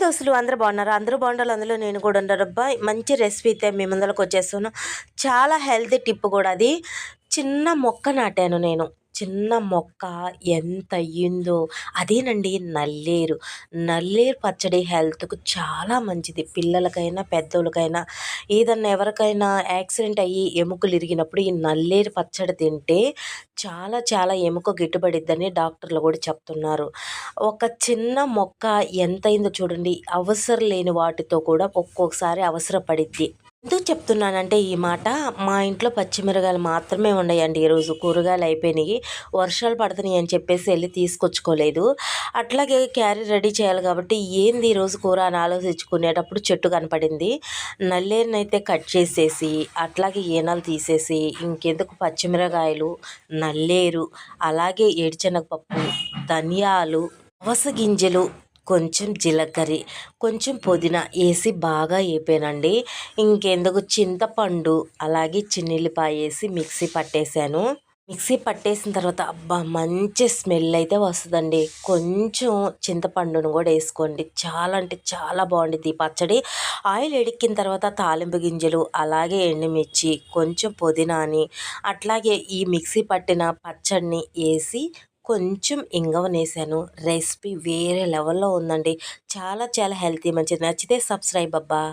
దోస్తులు అందరూ బాగున్నారు. అందరూ బాగుండాలి, అందులో నేను కూడా ఉండాలబ్బా. మంచి రెసిపీ అయితే మీ ముందరకు వచ్చేస్తాను. చాలా హెల్తీ టిప్ కూడా అది. చిన్న మొక్క నాటాను నేను. చిన్న మొక్క ఎంత అయ్యిందో అదేనండి నల్లేరు. నల్లేరు పచ్చడి హెల్త్‌కు చాలా మంచిది. పిల్లలకైనా, పెద్దోళ్ళకైనా ఏదన్నా ఎవరికైనా యాక్సిడెంట్ అయ్యి ఎముకలు ఇరిగినప్పుడు ఈ నల్లేరు పచ్చడి తింటే చాలా చాలా ఎముక గిట్టుబడిద్దని డాక్టర్లు కూడా చెప్తున్నారు. ఒక చిన్న మొక్క ఎంతయిందో చూడండి. అవసరం లేని వాటితో కూడా ఒక్కొక్కసారి అవసరపడిద్ది. ఎందుకు చెప్తున్నానంటే ఈ మాట, మా ఇంట్లో పచ్చిమిరగాయలు మాత్రమే ఉన్నాయండి ఈరోజు. కూరగాయలు అయిపోయినాయి. వర్షాలు పడుతున్నాయి అని చెప్పేసి వెళ్ళి తీసుకొచ్చుకోలేదు. అట్లాగే క్యారీ రెడీ చేయాలి కాబట్టి ఏంది ఈరోజు కూర అని ఆలోచించుకునేటప్పుడు చెట్టు కనపడింది. నల్లేరునైతే కట్ చేసేసి అట్లాగే ఈనెలు తీసేసి ఇంకెందుకు పచ్చిమిరకాయలు, నల్లేరు, అలాగే ఏడుశనగపప్పు, ధనియాలు, అవిసె గింజలు, కొంచెం జీలకర్ర, కొంచెం పుదీనా వేసి బాగా వేపానండి. ఇంకెందుకు చింతపండు, అలాగే చిన్నుల్లిపాయ వేసి మిక్సీ పట్టేశాను. మిక్సీ పట్టేసిన తర్వాత అబ్బా మంచి స్మెల్ అయితే వస్తుందండి. కొంచెం చింతపండును కూడా వేసుకోండి. చాలా అంటే చాలా బాగుండిద్ది ఈ పచ్చడి. ఆయిల్ ఎడిక్కిన తర్వాత తాలింపు గింజలు, అలాగే ఎండుమిర్చి, కొంచెం పుదీనాని, అట్లాగే ఈ మిక్సీ పట్టిన పచ్చడిని వేసి కొంచెం ఇంగువనేసాను. రెసిపీ వేరే లెవెల్లో ఉందండి. చాలా చాలా హెల్తీ, మంచిది. నచ్చితే సబ్స్క్రైబ్ అబ్బా.